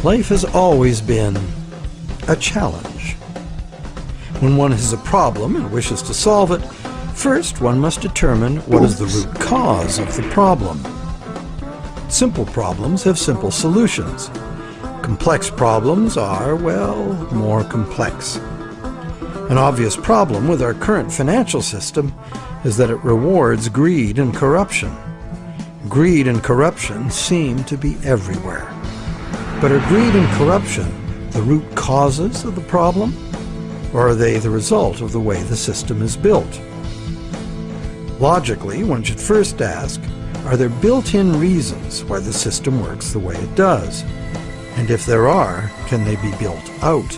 Life has always been a challenge. When one has a problem and wishes to solve it, first one must determine what is the root cause of the problem. Simple problems have simple solutions. Complex problems are, well, more complex. An obvious problem with our current financial system is that it rewards greed and corruption. Greed and corruption seem to be everywhere. But are greed and corruption the root causes of the problem, or are they the result of the way the system is built? Logically, one should first ask, are there built-in reasons why the system works the way it does? And if there are, can they be built out?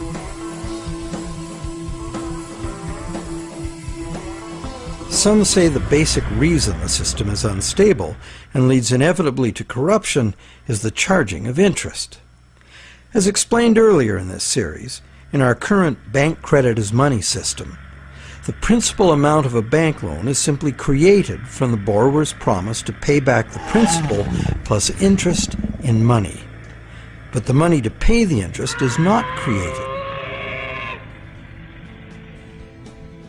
Some say the basic reason the system is unstable and leads inevitably to corruption is the charging of interest. As explained earlier in this series, in our current bank credit as money system, the principal amount of a bank loan is simply created from the borrower's promise to pay back the principal plus interest in money. But the money to pay the interest is not created.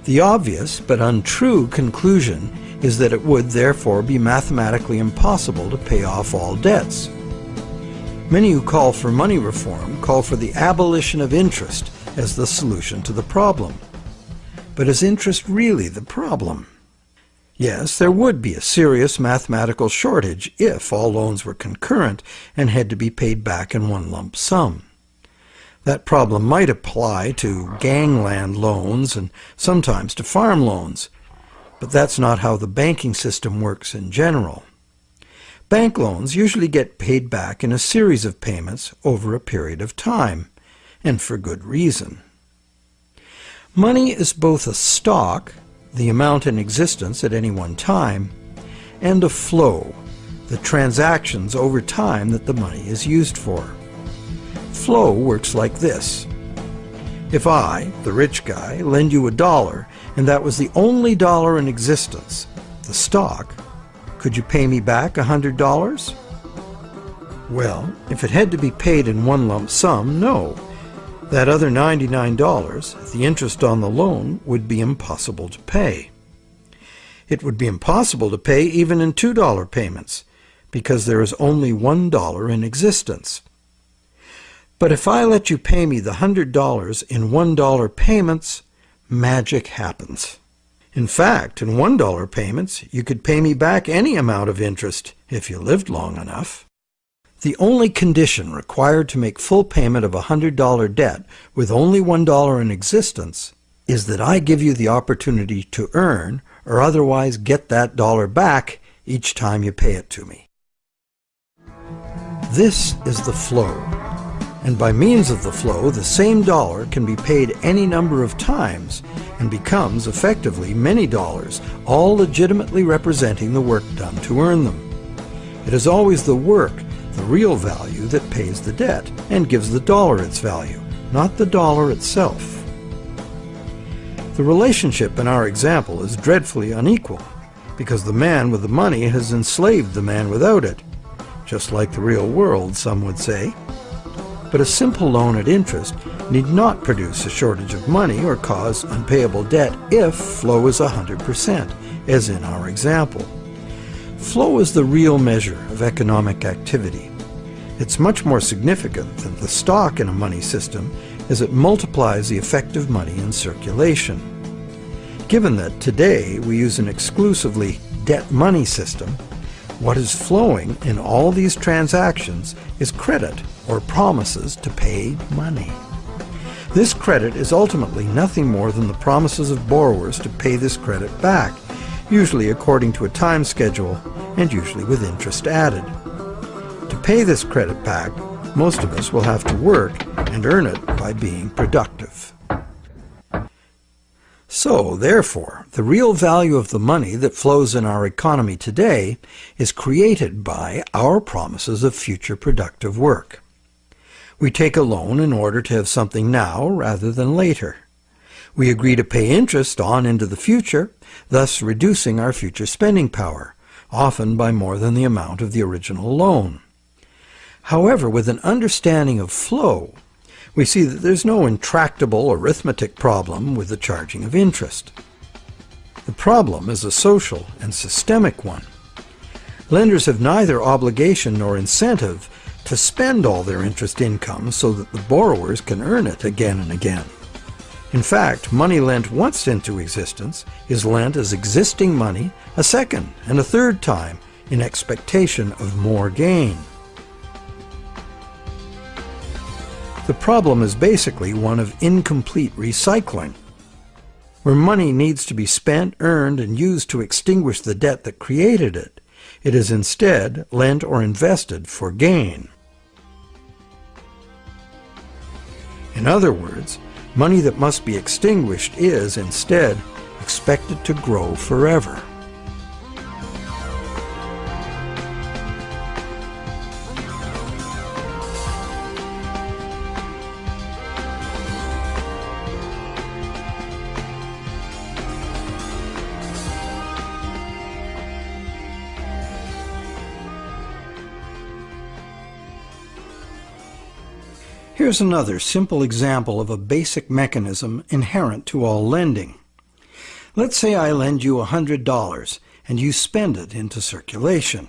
The obvious but untrue conclusion is that it would therefore be mathematically impossible to pay off all debts. Many who call for money reform call for the abolition of interest as the solution to the problem. But is interest really the problem? Yes, there would be a serious mathematical shortage if all loans were concurrent and had to be paid back in one lump sum. That problem might apply to gangland loans and sometimes to farm loans, but that's not how the banking system works in general. Bank loans usually get paid back in a series of payments over a period of time, and for good reason. Money is both a stock, the amount in existence at any one time, and a flow, the transactions over time that the money is used for. Flow works like this. If I, the rich guy, lend you $1 and that was the only dollar in existence, the stock, could you pay me back $100? Well, if it had to be paid in one lump sum, no. That other $99, the interest on the loan, would be impossible to pay. It would be impossible to pay even in $2 payments, because there is only $1 in existence. But if I let you pay me the $100 in $1 payments, magic happens. In fact, in $1 payments, you could pay me back any amount of interest if you lived long enough. The only condition required to make full payment of a $100 debt with only $1 in existence is that I give you the opportunity to earn or otherwise get that dollar back each time you pay it to me. This is the flow. And by means of the flow, the same dollar can be paid any number of times and becomes effectively many dollars, all legitimately representing the work done to earn them. It is always the work, the real value, that pays the debt and gives the dollar its value, not the dollar itself. The relationship in our example is dreadfully unequal because the man with the money has enslaved the man without it, just like the real world, some would say. But a simple loan at interest need not produce a shortage of money or cause unpayable debt if flow is 100%, as in our example. Flow is the real measure of economic activity. It's much more significant than the stock in a money system as it multiplies the effective money in circulation. Given that today we use an exclusively debt money system, what is flowing in all these transactions is credit or promises to pay money. This credit is ultimately nothing more than the promises of borrowers to pay this credit back, usually according to a time schedule and usually with interest added. To pay this credit back, most of us will have to work and earn it by being productive. So, therefore, the real value of the money that flows in our economy today is created by our promises of future productive work. We take a loan in order to have something now rather than later. We agree to pay interest on into the future, thus reducing our future spending power, often by more than the amount of the original loan. However, with an understanding of flow, we see that there's no intractable arithmetic problem with the charging of interest. The problem is a social and systemic one. Lenders have neither obligation nor incentive to spend all their interest income so that the borrowers can earn it again and again. In fact, money lent once into existence is lent as existing money a second and a third time in expectation of more gain. The problem is basically one of incomplete recycling. Where money needs to be spent, earned, and used to extinguish the debt that created it, it is instead lent or invested for gain. In other words, money that must be extinguished is, instead, expected to grow forever. Here's another simple example of a basic mechanism inherent to all lending. Let's say I lend you $100 and you spend it into circulation.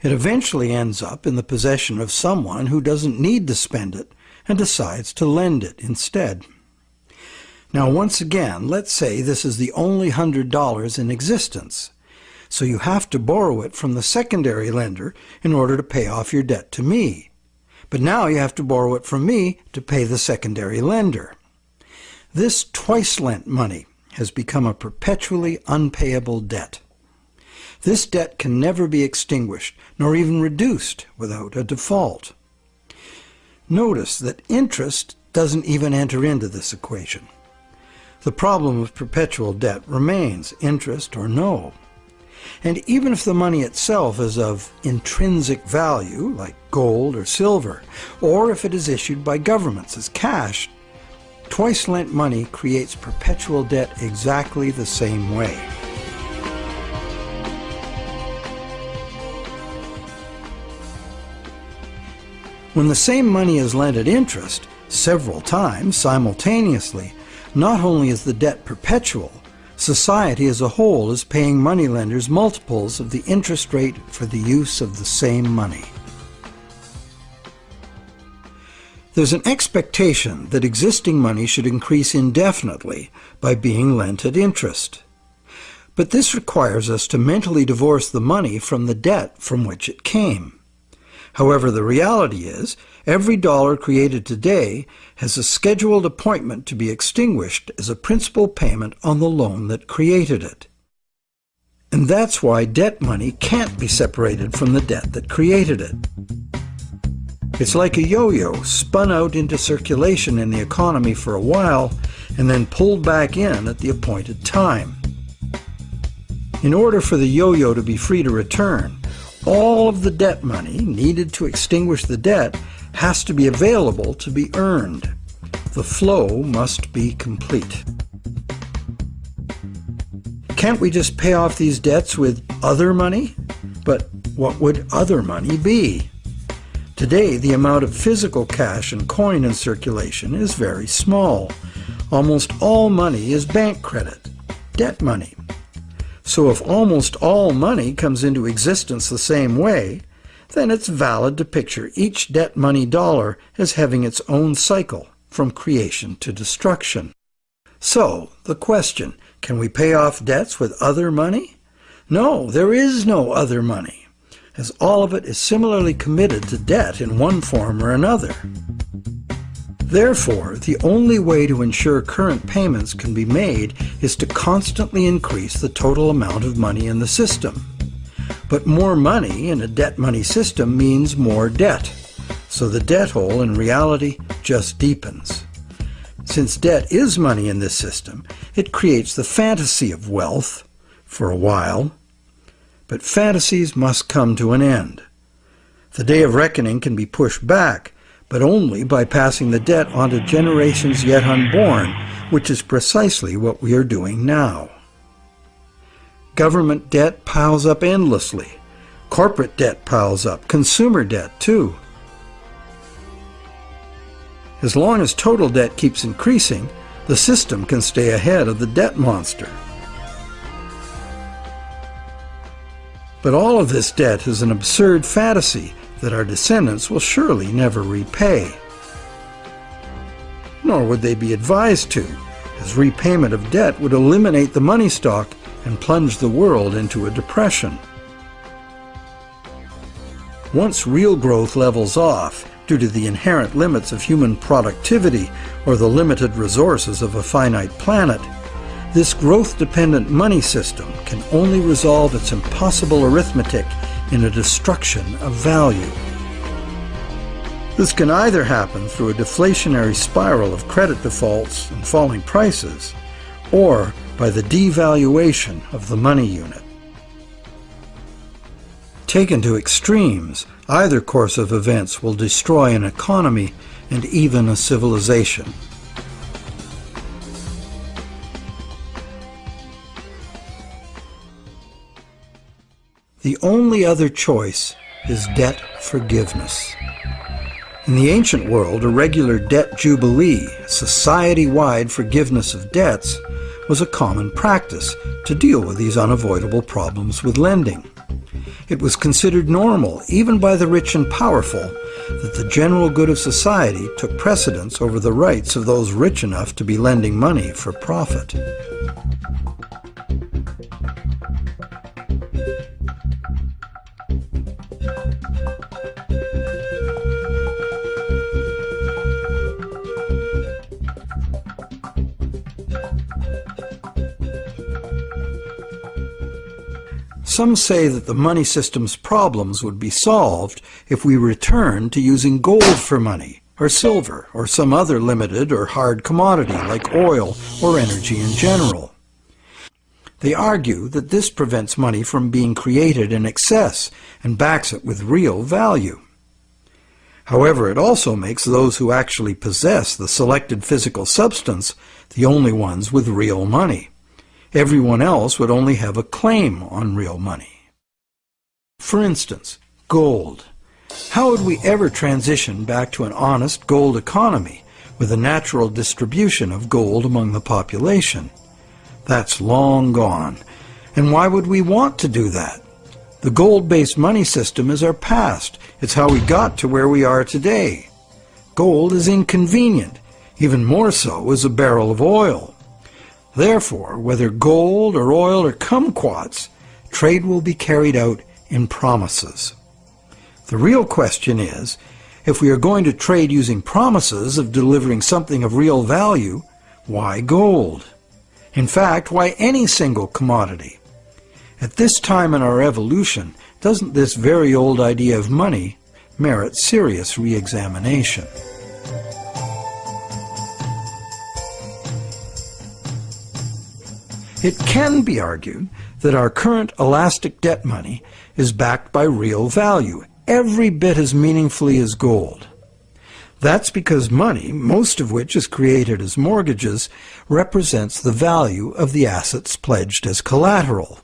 It eventually ends up in the possession of someone who doesn't need to spend it and decides to lend it instead. Now once again, let's say this is the only $100 in existence. So you have to borrow it from the secondary lender in order to pay off your debt to me. But now you have to borrow it from me to pay the secondary lender. This twice-lent money has become a perpetually unpayable debt. This debt can never be extinguished, nor even reduced without a default. Notice that interest doesn't even enter into this equation. The problem of perpetual debt remains, interest or no. And even if the money itself is of intrinsic value, like gold or silver, or if it is issued by governments as cash, twice-lent money creates perpetual debt exactly the same way. When the same money is lent at interest, several times simultaneously, not only is the debt perpetual, society as a whole is paying moneylenders multiples of the interest rate for the use of the same money. There's an expectation that existing money should increase indefinitely by being lent at interest. But this requires us to mentally divorce the money from the debt from which it came. However, the reality is, every dollar created today has a scheduled appointment to be extinguished as a principal payment on the loan that created it. And that's why debt money can't be separated from the debt that created it. It's like a yo-yo spun out into circulation in the economy for a while and then pulled back in at the appointed time. In order for the yo-yo to be free to return, all of the debt money needed to extinguish the debt has to be available to be earned. The flow must be complete. Can't we just pay off these debts with other money? But what would other money be? Today, the amount of physical cash and coin in circulation is very small. Almost all money is bank credit, debt money. So if almost all money comes into existence the same way, then it's valid to picture each debt money dollar as having its own cycle from creation to destruction. So, the question, can we pay off debts with other money? No, there is no other money, as all of it is similarly committed to debt in one form or another. Therefore, the only way to ensure current payments can be made is to constantly increase the total amount of money in the system. But more money in a debt money system means more debt, so the debt hole in reality just deepens. Since debt is money in this system, it creates the fantasy of wealth for a while, but fantasies must come to an end. The day of reckoning can be pushed back, but only by passing the debt on to generations yet unborn, which is precisely what we are doing now. Government debt piles up endlessly. Corporate debt piles up, consumer debt too. As long as total debt keeps increasing, the system can stay ahead of the debt monster. But all of this debt is an absurd fantasy that our descendants will surely never repay. Nor would they be advised to, as repayment of debt would eliminate the money stock and plunge the world into a depression. Once real growth levels off due to the inherent limits of human productivity or the limited resources of a finite planet, this growth-dependent money system can only resolve its impossible arithmetic in a destruction of value. This can either happen through a deflationary spiral of credit defaults and falling prices, or by the devaluation of the money unit. Taken to extremes, either course of events will destroy an economy and even a civilization. The only other choice is debt forgiveness. In the ancient world, a regular debt jubilee, society-wide forgiveness of debts, was a common practice to deal with these unavoidable problems with lending. It was considered normal, even by the rich and powerful, that the general good of society took precedence over the rights of those rich enough to be lending money for profit. Some say that the money system's problems would be solved if we returned to using gold for money, or silver, or some other limited or hard commodity like oil or energy in general. They argue that this prevents money from being created in excess and backs it with real value. However, it also makes those who actually possess the selected physical substance the only ones with real money. Everyone else would only have a claim on real money. For instance, gold. How would we ever transition back to an honest gold economy with a natural distribution of gold among the population? That's long gone. And why would we want to do that? The gold-based money system is our past. It's how we got to where we are today. Gold is inconvenient. Even more so is a barrel of oil. Therefore, whether gold or oil or kumquats, trade will be carried out in promises. The real question is, if we are going to trade using promises of delivering something of real value, why gold? In fact, why any single commodity? At this time in our evolution, doesn't this very old idea of money merit serious re-examination? It can be argued that our current elastic debt money is backed by real value, every bit as meaningfully as gold. That's because money, most of which is created as mortgages, represents the value of the assets pledged as collateral.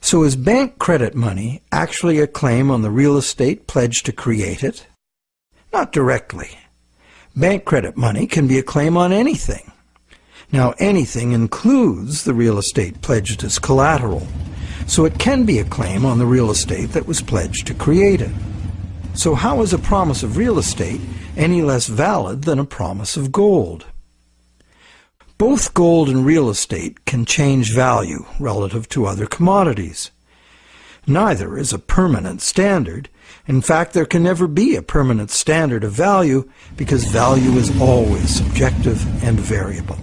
So is bank credit money actually a claim on the real estate pledged to create it? Not directly. Bank credit money can be a claim on anything. Now, anything includes the real estate pledged as collateral, so it can be a claim on the real estate that was pledged to create it. So how is a promise of real estate any less valid than a promise of gold? Both gold and real estate can change value relative to other commodities. Neither is a permanent standard. In fact, there can never be a permanent standard of value because value is always subjective and variable.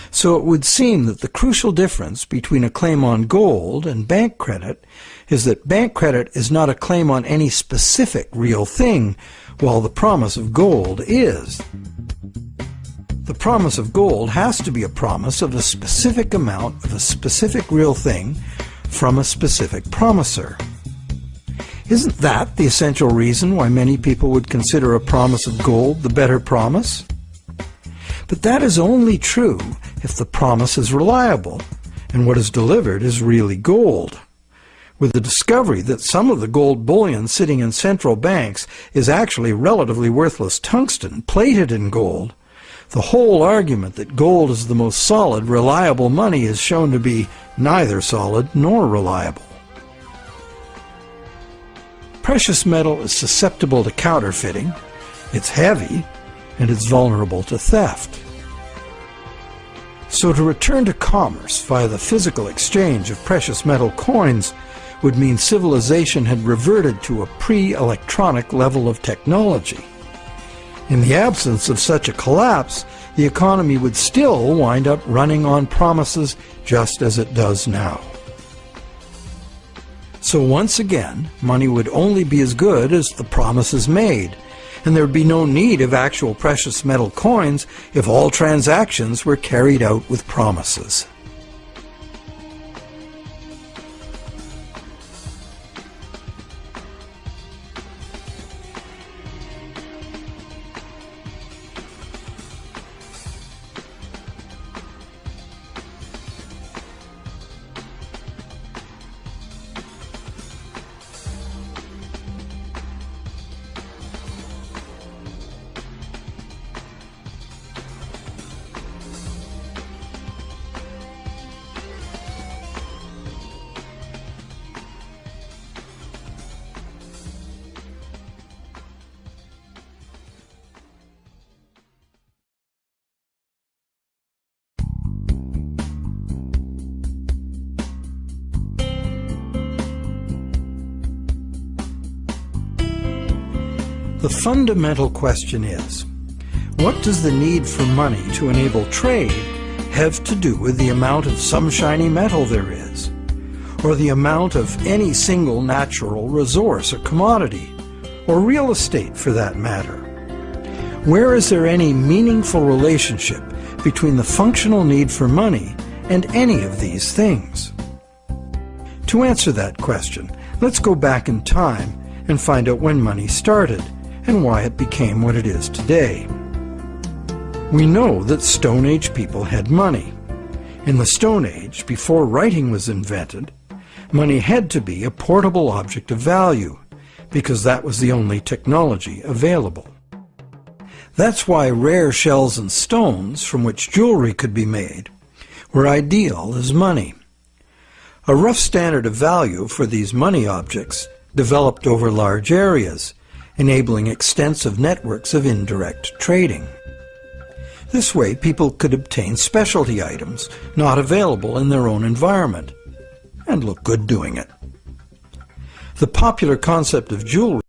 So it would seem that the crucial difference between a claim on gold and bank credit is that bank credit is not a claim on any specific real thing, while the promise of gold is. The promise of gold has to be a promise of a specific amount of a specific real thing from a specific promiser. Isn't that the essential reason why many people would consider a promise of gold the better promise? But that is only true if the promise is reliable and what is delivered is really gold. with the discovery that some of the gold bullion sitting in central banks is actually relatively worthless tungsten plated in gold, the whole argument that gold is the most solid, reliable money is shown to be neither solid nor reliable. Precious metal is susceptible to counterfeiting, it's heavy, and it's vulnerable to theft. So to return to commerce via the physical exchange of precious metal coins would mean civilization had reverted to a pre-electronic level of technology. In the absence of such a collapse, the economy would still wind up running on promises just as it does now. So once again, money would only be as good as the promises made, and there would be no need of actual precious metal coins if all transactions were carried out with promises. The fundamental question is, what does the need for money to enable trade have to do with the amount of some shiny metal there is, or the amount of any single natural resource or commodity, or real estate for that matter? Where is there any meaningful relationship between the functional need for money and any of these things? To answer that question, let's go back in time and find out when money started and why it became what it is today. We know that Stone Age people had money. In the Stone Age, before writing was invented, money had to be a portable object of value, because that was the only technology available. That's why rare shells and stones, from which jewelry could be made, were ideal as money. A rough standard of value for these money objects developed over large areas, enabling extensive networks of indirect trading. This way, people could obtain specialty items not available in their own environment, and look good doing it. The popular concept of jewelry